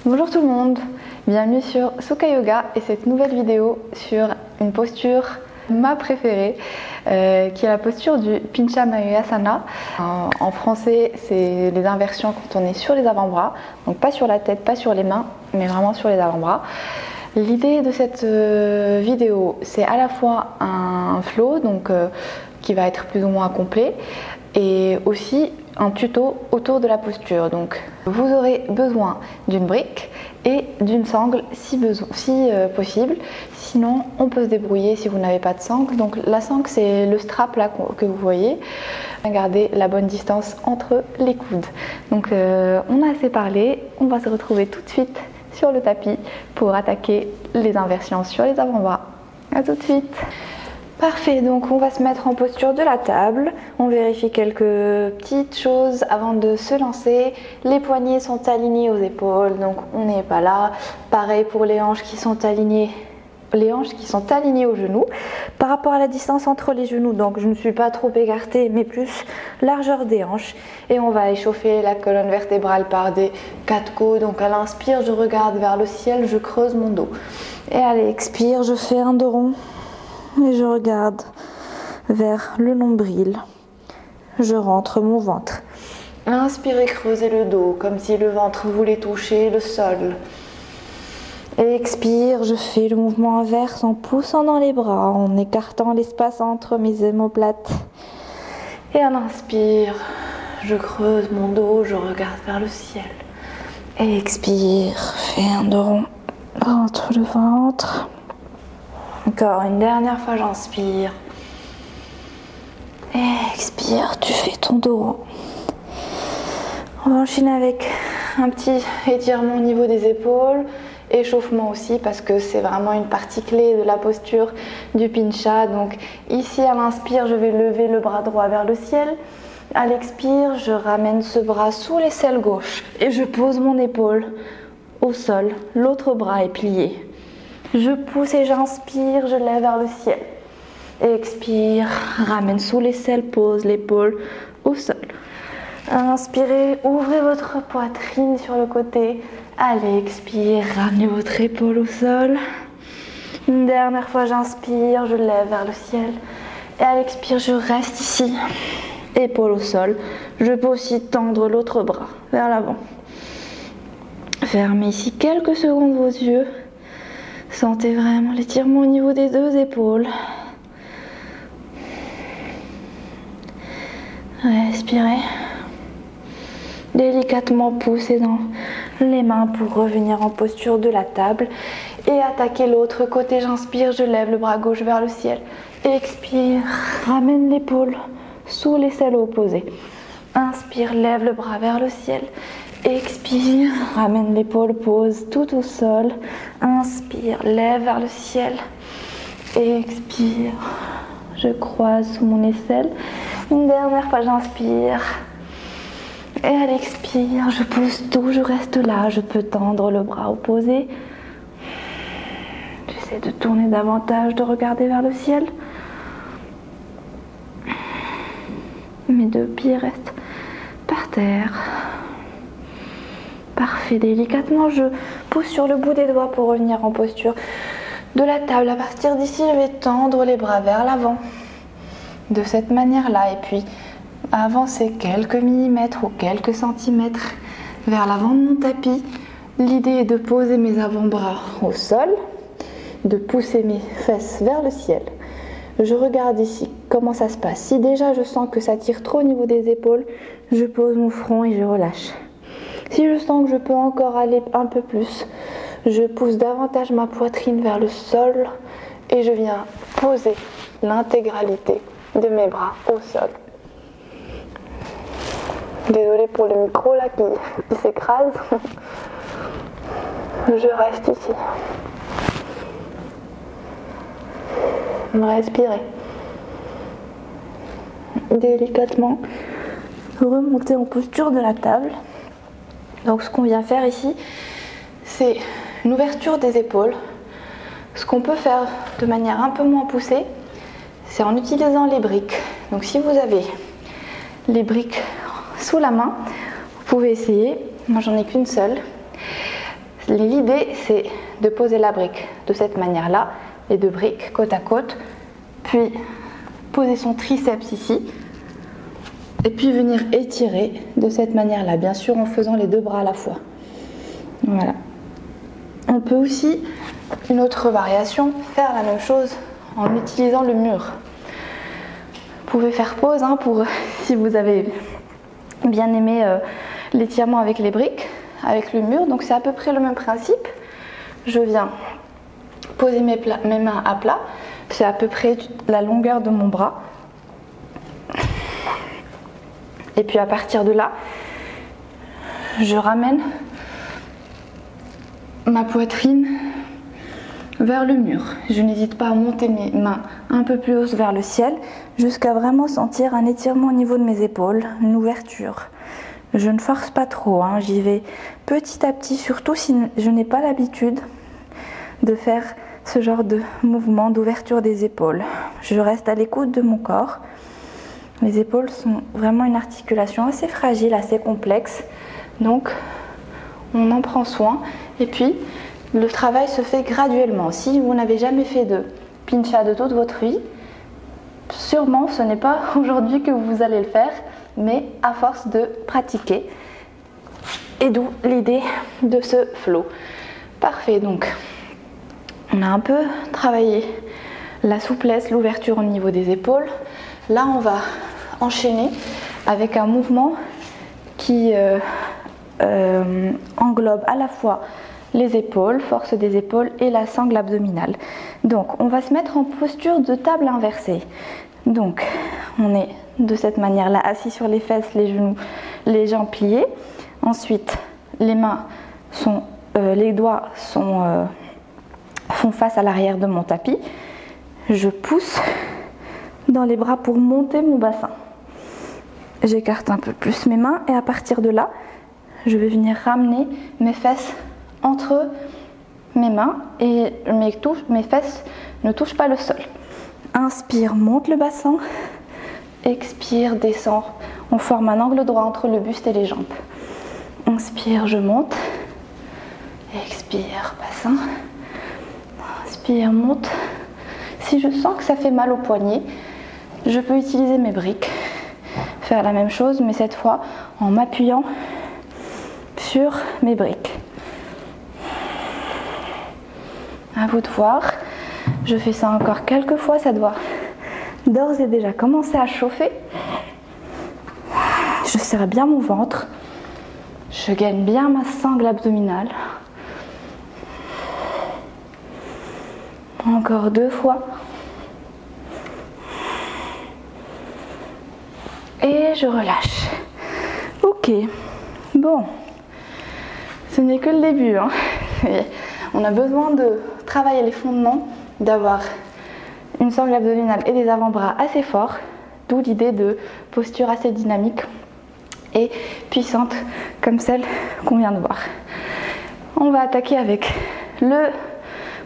Bonjour tout le monde, bienvenue sur Sukha Yoga et cette nouvelle vidéo sur une posture, ma préférée, qui est la posture du Pincha Mayurasana. En français, c'est les inversions quand on est sur les avant-bras, donc pas sur la tête, pas sur les mains, mais vraiment sur les avant-bras. L'idée de cette vidéo, c'est à la fois un flow, donc qui va être plus ou moins complet, et aussi un tuto autour de la posture. Donc vous aurez besoin d'une brique et d'une sangle si possible. Sinon on peut se débrouiller si vous n'avez pas de sangle. Donc la sangle, c'est le strap là que vous voyez. Gardez la bonne distance entre les coudes. Donc on a assez parlé, on va se retrouver tout de suite sur le tapis pour attaquer les inversions sur les avant-bras. A tout de suite. Parfait, donc on va se mettre en posture de la table. On vérifie quelques petites choses avant de se lancer. Les poignets sont alignés aux épaules, donc on n'est pas là. Pareil pour les hanches qui sont alignées. Les hanches qui sont alignées aux genoux. Par rapport à la distance entre les genoux, donc je ne suis pas trop écartée, mais plus largeur des hanches. Et on va échauffer la colonne vertébrale par des quatre côtes. Donc à l'inspire, je regarde vers le ciel, je creuse mon dos. Et à l'expire, je fais un dos rond. Et je regarde vers le nombril. Je rentre mon ventre. Inspirez, creusez le dos comme si le ventre voulait toucher le sol. Expire, je fais le mouvement inverse en poussant dans les bras, en écartant l'espace entre mes omoplates. Et à l'inspire, je creuse mon dos, je regarde vers le ciel. Expire, fais un dos rond. Rentre le ventre. Encore une dernière fois, j'inspire. Expire, tu fais ton dos rond. On va enchaîner avec un petit étirement au niveau des épaules. Échauffement aussi parce que c'est vraiment une partie clé de la posture du Pincha. Donc ici à l'inspire, je vais lever le bras droit vers le ciel. À l'expire, je ramène ce bras sous l'aisselle gauche et je pose mon épaule au sol. L'autre bras est plié. Je pousse et j'inspire, je lève vers le ciel. Expire, ramène sous l'aisselle, pose l'épaule au sol. Inspirez, ouvrez votre poitrine sur le côté. Allez, expire, ramenez votre épaule au sol. Une dernière fois, j'inspire, je lève vers le ciel. Et à l'expire, je reste ici, épaule au sol. Je peux aussi tendre l'autre bras vers l'avant. Fermez ici quelques secondes vos yeux. Sentez vraiment l'étirement au niveau des deux épaules. Respirez. Délicatement poussez dans les mains pour revenir en posture de la table. Et attaquez l'autre côté. J'inspire, je lève le bras gauche vers le ciel. Expire, ramène l'épaule sous l'aisselle opposée. Inspire, lève le bras vers le ciel. Expire, ramène l'épaule, pose tout au sol. Inspire, lève vers le ciel. Expire, je croise sous mon aisselle. Une dernière fois, j'inspire. Et à l'expire, je pousse tout, je reste là. Je peux tendre le bras opposé. J'essaie de tourner davantage, de regarder vers le ciel. Mes deux pieds restent par terre. Parfait, délicatement, je pousse sur le bout des doigts pour revenir en posture de la table. À partir d'ici, je vais tendre les bras vers l'avant de cette manière-là et puis avancer quelques millimètres ou quelques centimètres vers l'avant de mon tapis. L'idée est de poser mes avant-bras au sol, de pousser mes fesses vers le ciel. Je regarde ici comment ça se passe. Si déjà je sens que ça tire trop au niveau des épaules, je pose mon front et je relâche. Si je sens que je peux encore aller un peu plus, je pousse davantage ma poitrine vers le sol et je viens poser l'intégralité de mes bras au sol. Désolée pour le micro là qui s'écrase. Je reste ici. Respirez. Délicatement, remontez en posture de la table. Donc ce qu'on vient faire ici, c'est une ouverture des épaules. Ce qu'on peut faire de manière un peu moins poussée, c'est en utilisant les briques. Donc si vous avez les briques sous la main, vous pouvez essayer. Moi j'en ai qu'une seule. L'idée, c'est de poser la brique de cette manière-là, les deux briques côte à côte, puis poser son triceps ici, et puis venir étirer de cette manière-là, bien sûr en faisant les deux bras à la fois. Voilà. On peut aussi, une autre variation, faire la même chose en utilisant le mur. Vous pouvez faire pause pour si vous avez bien aimé l'étirement avec les briques, avec le mur. Donc c'est à peu près le même principe. Je viens poser mes mains à plat. C'est à peu près la longueur de mon bras. Et puis à partir de là, je ramène ma poitrine vers le mur. Je n'hésite pas à monter mes mains un peu plus haut vers le ciel jusqu'à vraiment sentir un étirement au niveau de mes épaules, une ouverture. Je ne force pas trop, j'y vais petit à petit, surtout si je n'ai pas l'habitude de faire ce genre de mouvement d'ouverture des épaules. Je reste à l'écoute de mon corps. Les épaules sont vraiment une articulation assez fragile, assez complexe, donc on en prend soin. Et puis le travail se fait graduellement. Si vous n'avez jamais fait de pincha de toute votre vie, sûrement ce n'est pas aujourd'hui que vous allez le faire, mais à force de pratiquer. Et d'où l'idée de ce flow. Parfait, donc on a un peu travaillé la souplesse, l'ouverture au niveau des épaules. Là, on va enchaîner avec un mouvement qui englobe à la fois les épaules, force des épaules et la sangle abdominale. Donc, on va se mettre en posture de table inversée. Donc, on est de cette manière-là, assis sur les fesses, les genoux, les jambes pliées. Ensuite, les mains sont, les doigts font face à l'arrière de mon tapis. Je pousse dans les bras pour monter mon bassin. J'écarte un peu plus mes mains et à partir de là, je vais venir ramener mes fesses entre mes mains et mes fesses ne touchent pas le sol. Inspire, monte le bassin. Expire, descend. On forme un angle droit entre le buste et les jambes. Inspire, je monte. Expire, bassin. Inspire, monte. Si je sens que ça fait mal au poignet, je peux utiliser mes briques. Faire la même chose, mais cette fois en m'appuyant sur mes briques. À vous de voir. Je fais ça encore quelques fois, ça doit d'ores et déjà commencer à chauffer. Je serre bien mon ventre. Je gagne bien ma sangle abdominale. Encore 2 fois. Et je relâche. Ok. Bon. Ce n'est que le début. On a besoin de travailler les fondements, d'avoir une sangle abdominale et des avant-bras assez forts, d'où l'idée de posture assez dynamique et puissante comme celle qu'on vient de voir. On va attaquer avec le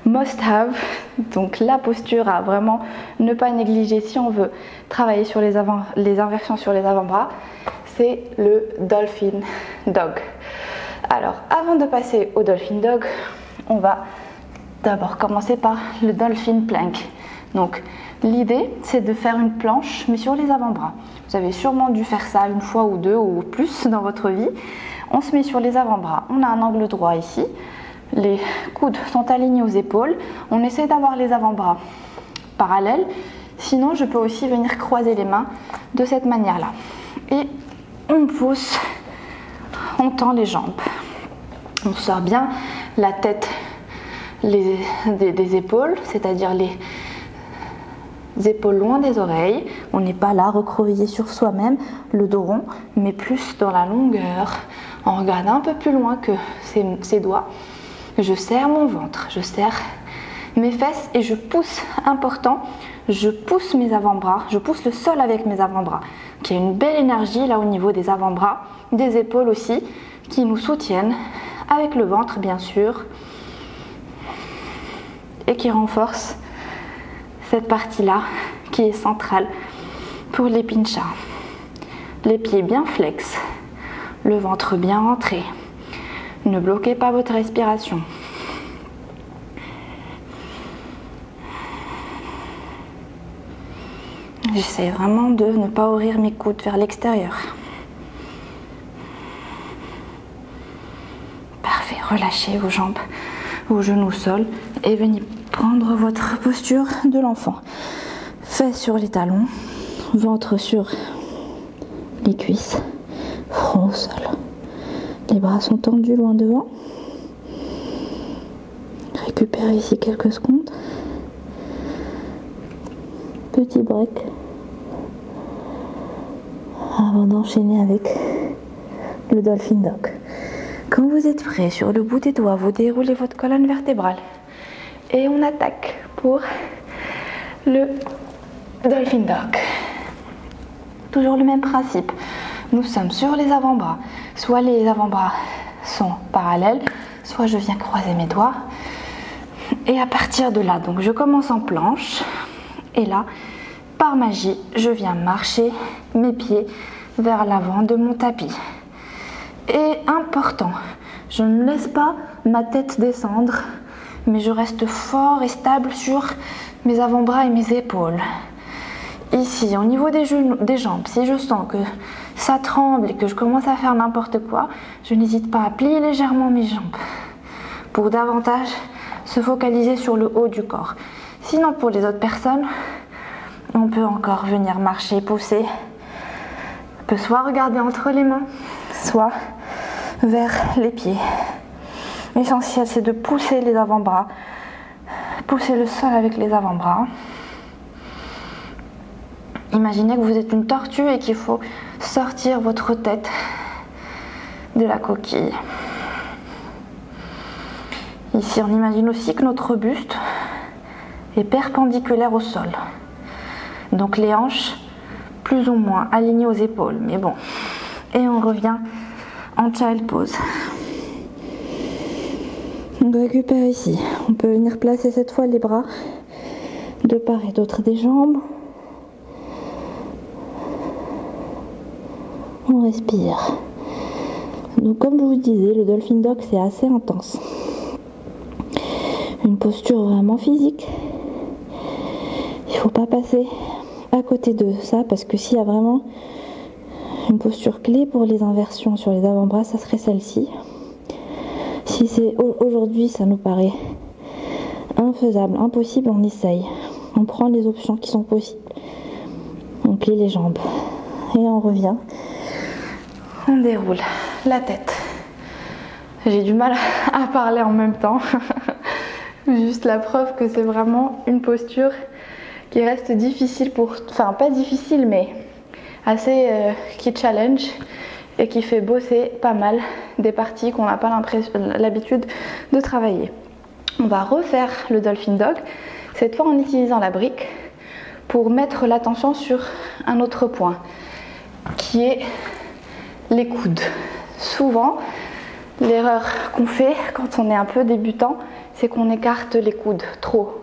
must-have, donc la posture à vraiment ne pas négliger si on veut travailler sur les inversions sur les avant-bras, c'est le Dolphin Dog. Alors, avant de passer au Dolphin Dog, on va d'abord commencer par le Dolphin Plank. Donc, l'idée, c'est de faire une planche, mais sur les avant-bras. Vous avez sûrement dû faire ça une fois ou deux ou plus dans votre vie. On se met sur les avant-bras. On a un angle droit ici. Les coudes sont alignés aux épaules. On essaie d'avoir les avant-bras parallèles. Sinon, je peux aussi venir croiser les mains de cette manière-là. Et on pousse, on tend les jambes. On sort bien la tête des épaules, c'est-à-dire les épaules loin des oreilles. On n'est pas là recroquevillé sur soi-même, le dos rond, mais plus dans la longueur. On regarde un peu plus loin que ses doigts. Je serre mon ventre, je serre mes fesses et je pousse, important, je pousse mes avant-bras, je pousse le sol avec mes avant-bras. Il y a une belle énergie là au niveau des avant-bras, des épaules aussi, qui nous soutiennent, avec le ventre bien sûr, et qui renforce cette partie-là qui est centrale pour les pinchas. Les pieds bien flex, le ventre bien rentré. Ne bloquez pas votre respiration. J'essaie vraiment de ne pas ouvrir mes coudes vers l'extérieur. Parfait, relâchez vos jambes, vos genoux au sol et venez prendre votre posture de l'enfant. Fesses sur les talons, ventre sur les cuisses, front au sol. Les bras sont tendus loin devant. Récupérez ici quelques secondes. Petit break avant d'enchaîner avec le Dolphin Dog. Quand vous êtes prêt, sur le bout des doigts, vous déroulez votre colonne vertébrale et on attaque pour le Dolphin Dog. Toujours le même principe. Nous sommes sur les avant-bras. Soit les avant-bras sont parallèles, soit je viens croiser mes doigts. Et à partir de là, donc je commence en planche. Et là, par magie, je viens marcher mes pieds vers l'avant de mon tapis. Et important, je ne laisse pas ma tête descendre, mais je reste fort et stable sur mes avant-bras et mes épaules. Ici, au niveau des genoux, des jambes, si je sens que ça tremble et que je commence à faire n'importe quoi, je n'hésite pas à plier légèrement mes jambes pour davantage se focaliser sur le haut du corps. Sinon, pour les autres personnes, on peut encore venir marcher, pousser. On peut soit regarder entre les mains, soit vers les pieds. L'essentiel, c'est de pousser les avant-bras, pousser le sol avec les avant-bras. Imaginez que vous êtes une tortue et qu'il faut sortir votre tête de la coquille. Ici, on imagine aussi que notre buste est perpendiculaire au sol. Donc les hanches plus ou moins alignées aux épaules. Mais bon. Et on revient en child pose. On récupère ici. On peut venir placer cette fois les bras de part et d'autre des jambes. On respire. Donc comme je vous disais, le Dolphin Dog c'est assez intense. Une posture vraiment physique. Il ne faut pas passer à côté de ça parce que s'il y a vraiment une posture clé pour les inversions sur les avant-bras, ça serait celle-ci. Si c'est aujourd'hui, ça nous paraît infaisable, impossible, on essaye. On prend les options qui sont possibles. On plie les jambes et on revient. On déroule la tête. J'ai du mal à parler en même temps. Juste la preuve que c'est vraiment une posture qui reste difficile pour... Enfin, pas difficile, mais assez... qui challenge et qui fait bosser pas mal des parties qu'on n'a pas l'habitude de travailler. On va refaire le Dolphin Dog, cette fois en utilisant la brique pour mettre l'attention sur un autre point, qui est les coudes. Souvent, l'erreur qu'on fait quand on est un peu débutant, c'est qu'on écarte les coudes trop.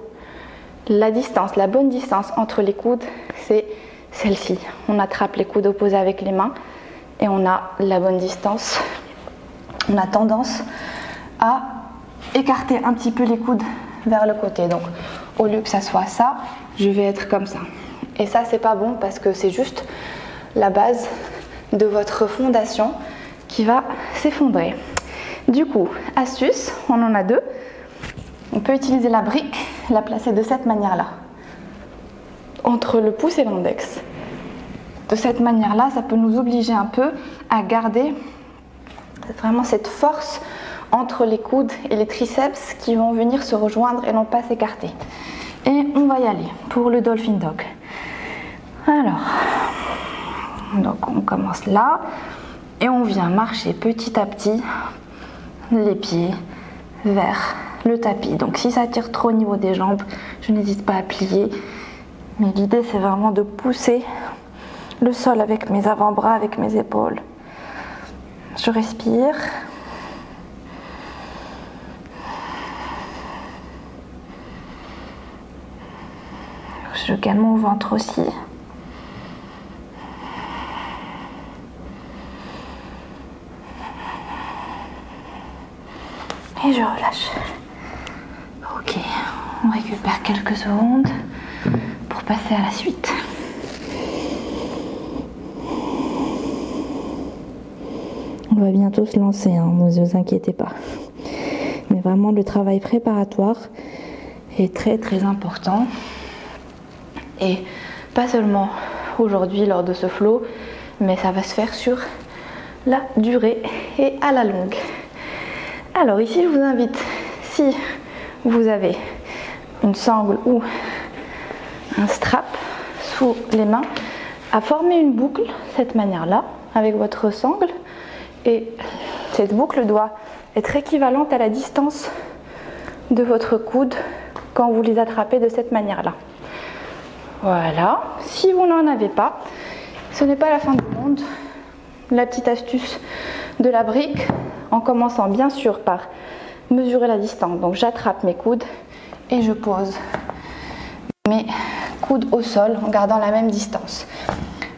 La distance, la bonne distance entre les coudes, c'est celle-ci. On attrape les coudes opposés avec les mains et on a la bonne distance. On a tendance à écarter un petit peu les coudes vers le côté. Donc, au lieu que ça soit ça, je vais être comme ça. Et ça, c'est pas bon parce que c'est juste la base de votre fondation qui va s'effondrer. Du coup, astuce, on en a deux. On peut utiliser la brique, la placer de cette manière-là, entre le pouce et l'index. De cette manière-là, ça peut nous obliger un peu à garder vraiment cette force entre les coudes et les triceps qui vont venir se rejoindre et non pas s'écarter. Et on va y aller pour le Dolphin Dog. Alors, donc on commence là et on vient marcher petit à petit les pieds vers le tapis. Donc si ça tire trop au niveau des jambes, je n'hésite pas à plier. Mais l'idée c'est vraiment de pousser le sol avec mes avant-bras, avec mes épaules. Je respire. Je calme mon ventre aussi. Et je relâche. Ok, on récupère quelques secondes pour passer à la suite. On va bientôt se lancer, hein, ne vous inquiétez pas. Mais vraiment, le travail préparatoire est très très important. Et pas seulement aujourd'hui lors de ce flow, mais ça va se faire sur la durée et à la longue. Alors ici, je vous invite, si vous avez une sangle ou un strap sous les mains, à former une boucle de cette manière-là avec votre sangle. Et cette boucle doit être équivalente à la distance de votre coude quand vous les attrapez de cette manière-là. Voilà. Si vous n'en avez pas, ce n'est pas la fin du monde. La petite astuce de la brique, en commençant bien sûr par mesurer la distance. Donc j'attrape mes coudes et je pose mes coudes au sol en gardant la même distance.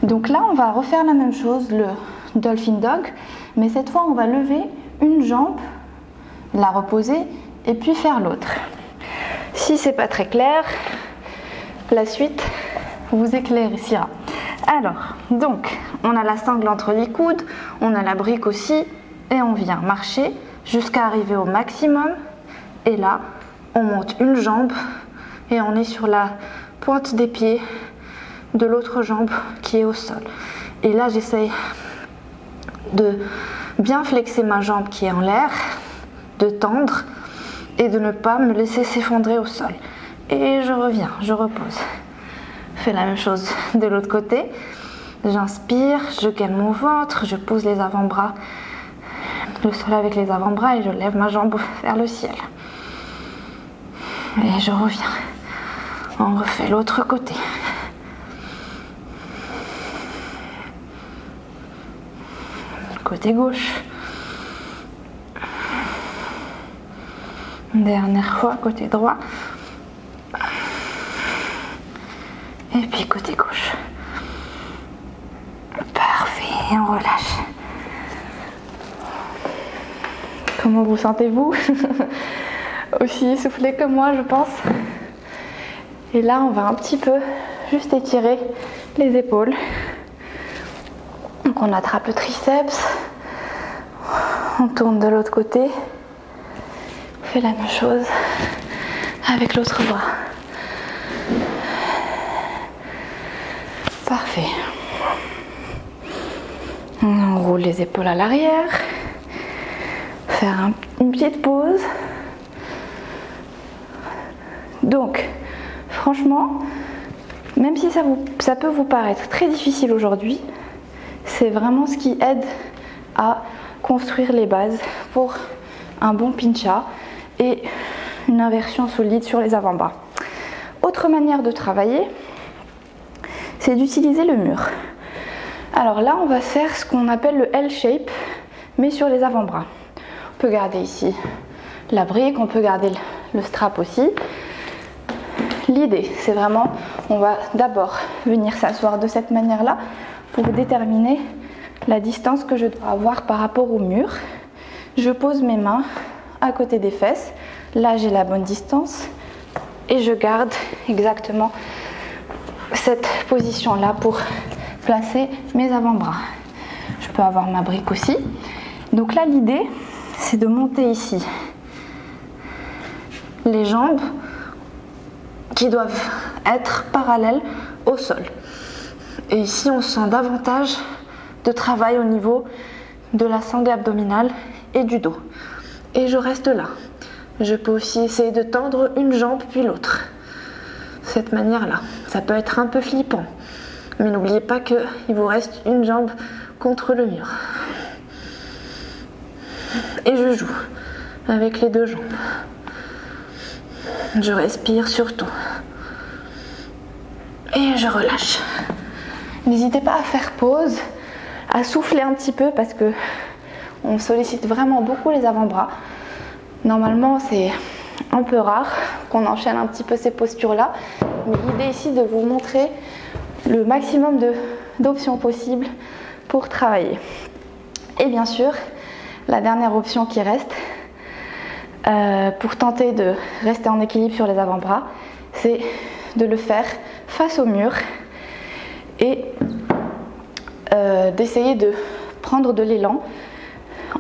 Donc là, on va refaire la même chose, le Dolphin Dog, mais cette fois, on va lever une jambe, la reposer et puis faire l'autre. Si c'est pas très clair, la suite vous éclaircira. Alors, donc, on a la sangle entre les coudes, on a la brique aussi, et on vient marcher jusqu'à arriver au maximum. Et là, on monte une jambe et on est sur la pointe des pieds de l'autre jambe qui est au sol. Et là, j'essaye de bien flexer ma jambe qui est en l'air, de tendre et de ne pas me laisser s'effondrer au sol. Et je reviens, je repose. Je fais la même chose de l'autre côté. J'inspire, je gaine mon ventre, je pose les avant-bras, le sol avec les avant-bras et je lève ma jambe vers le ciel. Et je reviens. On refait l'autre côté. Côté gauche. Dernière fois, côté droit. Et puis côté gauche. Parfait, et on relâche. Comment vous sentez-vous? Aussi essoufflé que moi, je pense. Et là, on va un petit peu juste étirer les épaules. Donc on attrape le triceps, on tourne de l'autre côté, on fait la même chose avec l'autre bras. Parfait. On roule les épaules à l'arrière, faire une petite pause. Donc, franchement, même si ça peut vous paraître très difficile aujourd'hui, c'est vraiment ce qui aide à construire les bases pour un bon pincha et une inversion solide sur les avant-bras. Autre manière de travailler, c'est d'utiliser le mur. Alors là, on va faire ce qu'on appelle le L-shape, mais sur les avant-bras. On peut garder ici la brique, on peut garder le strap aussi. L'idée, c'est vraiment, on va d'abord venir s'asseoir de cette manière-là pour déterminer la distance que je dois avoir par rapport au mur. Je pose mes mains à côté des fesses. Là, j'ai la bonne distance et je garde exactement cette position-là pour placer mes avant-bras. Je peux avoir ma brique aussi. Donc là, l'idée, c'est de monter ici les jambes qui doivent être parallèles au sol. Et ici, on sent davantage de travail au niveau de la sangle abdominale et du dos. Et je reste là. Je peux aussi essayer de tendre une jambe puis l'autre. De cette manière-là. Ça peut être un peu flippant. Mais n'oubliez pas qu'il vous reste une jambe contre le mur. Et je joue avec les deux jambes. Je respire surtout. Et je relâche. N'hésitez pas à faire pause, à souffler un petit peu parce que on sollicite vraiment beaucoup les avant-bras. Normalement, c'est un peu rare qu'on enchaîne un petit peu ces postures-là. Mais l'idée ici de vous montrer le maximum d'options possibles pour travailler. Et bien sûr, la dernière option qui reste, pour tenter de rester en équilibre sur les avant-bras, c'est de le faire face au mur et d'essayer de prendre de l'élan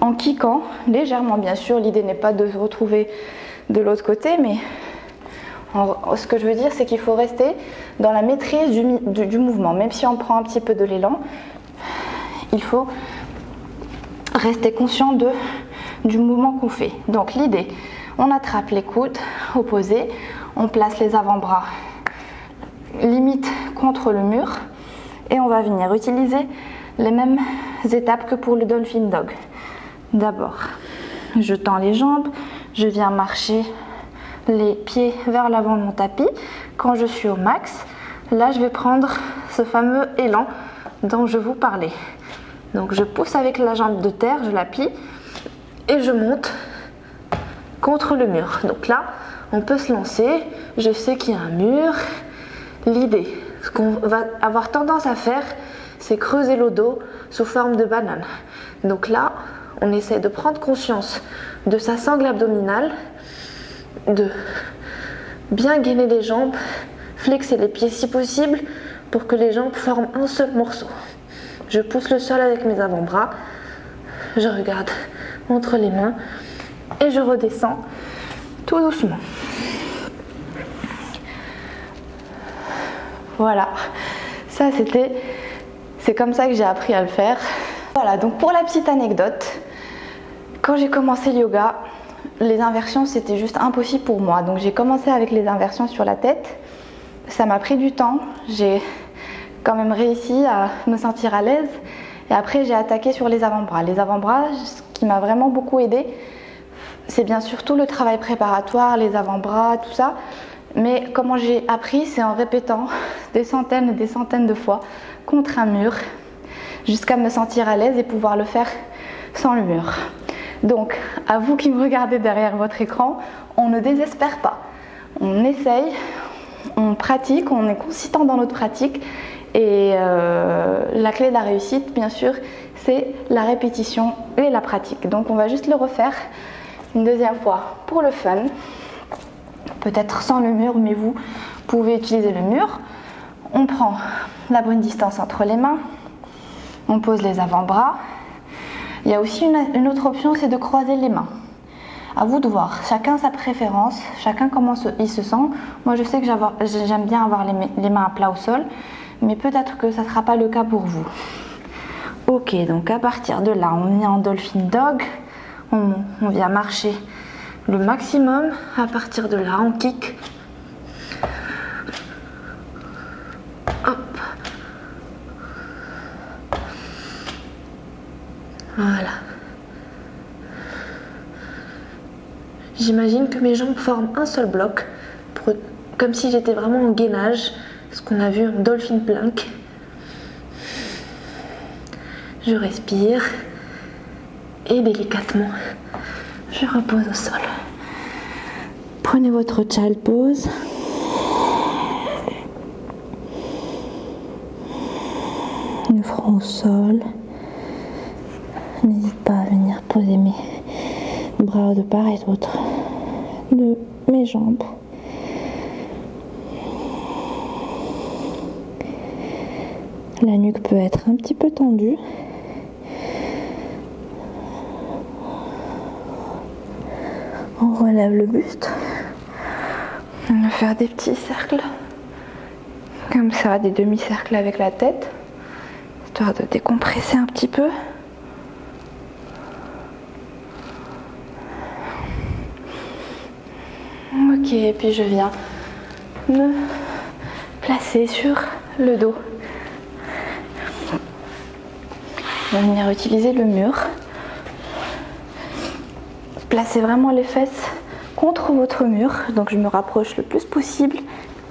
en kickant légèrement. Bien sûr, l'idée n'est pas de se retrouver de l'autre côté, mais ce que je veux dire, c'est qu'il faut rester dans la maîtrise du mouvement. Même si on prend un petit peu de l'élan, il faut rester conscient du mouvement qu'on fait. Donc l'idée, on attrape les coudes opposés, on place les avant-bras limite contre le mur et on va venir utiliser les mêmes étapes que pour le Dolphin Dog. D'abord, je tends les jambes, je viens marcher les pieds vers l'avant de mon tapis. Quand je suis au max, là je vais prendre ce fameux élan dont je vous parlais. Donc je pousse avec la jambe de terre, je la plie et je monte contre le mur. Donc là, on peut se lancer. Je sais qu'il y a un mur. L'idée, ce qu'on va avoir tendance à faire, c'est creuser le dos sous forme de banane. Donc là, on essaie de prendre conscience de sa sangle abdominale, de bien gainer les jambes, flexer les pieds si possible pour que les jambes forment un seul morceau. Je pousse le sol avec mes avant-bras, je regarde entre les mains et je redescends tout doucement. Voilà, ça c'est comme ça que j'ai appris à le faire. Voilà, donc pour la petite anecdote, quand j'ai commencé le yoga, les inversions c'était juste impossible pour moi. Donc j'ai commencé avec les inversions sur la tête. Ça m'a pris du temps, j'ai quand même réussi à me sentir à l'aise. Et après j'ai attaqué sur les avant-bras. Les avant-bras, ce qui m'a vraiment beaucoup aidé, c'est bien sûr tout le travail préparatoire, les avant-bras, tout ça. Mais comment j'ai appris, c'est en répétant des centaines et des centaines de fois contre un mur jusqu'à me sentir à l'aise et pouvoir le faire sans le mur. Donc, à vous qui me regardez derrière votre écran, on ne désespère pas. On essaye, on pratique, on est consistant dans notre pratique et la clé de la réussite, bien sûr, c'est la répétition et la pratique. Donc, on va juste le refaire une deuxième fois pour le fun. Peut-être sans le mur, mais vous pouvez utiliser le mur. On prend la bonne distance entre les mains, on pose les avant-bras. Il y a aussi une autre option, c'est de croiser les mains. À vous de voir, chacun sa préférence, chacun comment il se sent. Moi je sais que j'aime bien avoir les mains à plat au sol, mais peut-être que ça ne sera pas le cas pour vous. Ok, donc à partir de là, on est en Dolphin Dog, on vient marcher le maximum. À partir de là, on kick. Hop. Voilà. J'imagine que mes jambes forment un seul bloc, comme si j'étais vraiment en gainage, ce qu'on a vu en Dolphin Plank. Je respire et délicatement, je repose au sol. Prenez votre child pose. Le front au sol. N'hésite pas à venir poser mes bras de part et d'autre de mes jambes. La nuque peut être un petit peu tendue. On relève le buste. On va faire des petits cercles. Comme ça, des demi-cercles avec la tête. Histoire de décompresser un petit peu. Ok, et puis je viens me placer sur le dos. Je vais venir utiliser le mur. Placez vraiment les fesses contre votre mur. Donc je me rapproche le plus possible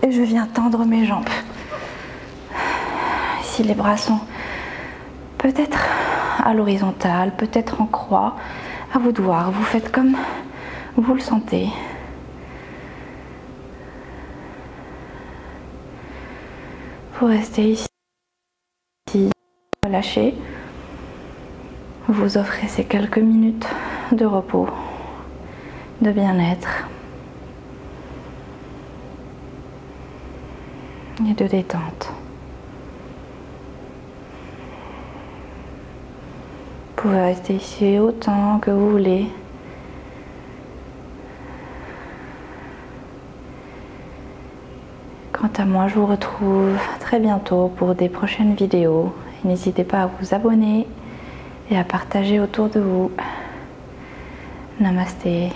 et je viens tendre mes jambes. Ici les bras sont peut-être à l'horizontale, peut-être en croix. À vous de voir, vous faites comme vous le sentez. Vous restez ici, relâchez. Vous offrez ces quelques minutes de repos de bien-être et de détente. Vous pouvez rester ici autant que vous voulez. Quant à moi, je vous retrouve très bientôt pour des prochaines vidéos. N'hésitez pas à vous abonner et à partager autour de vous. Namasté.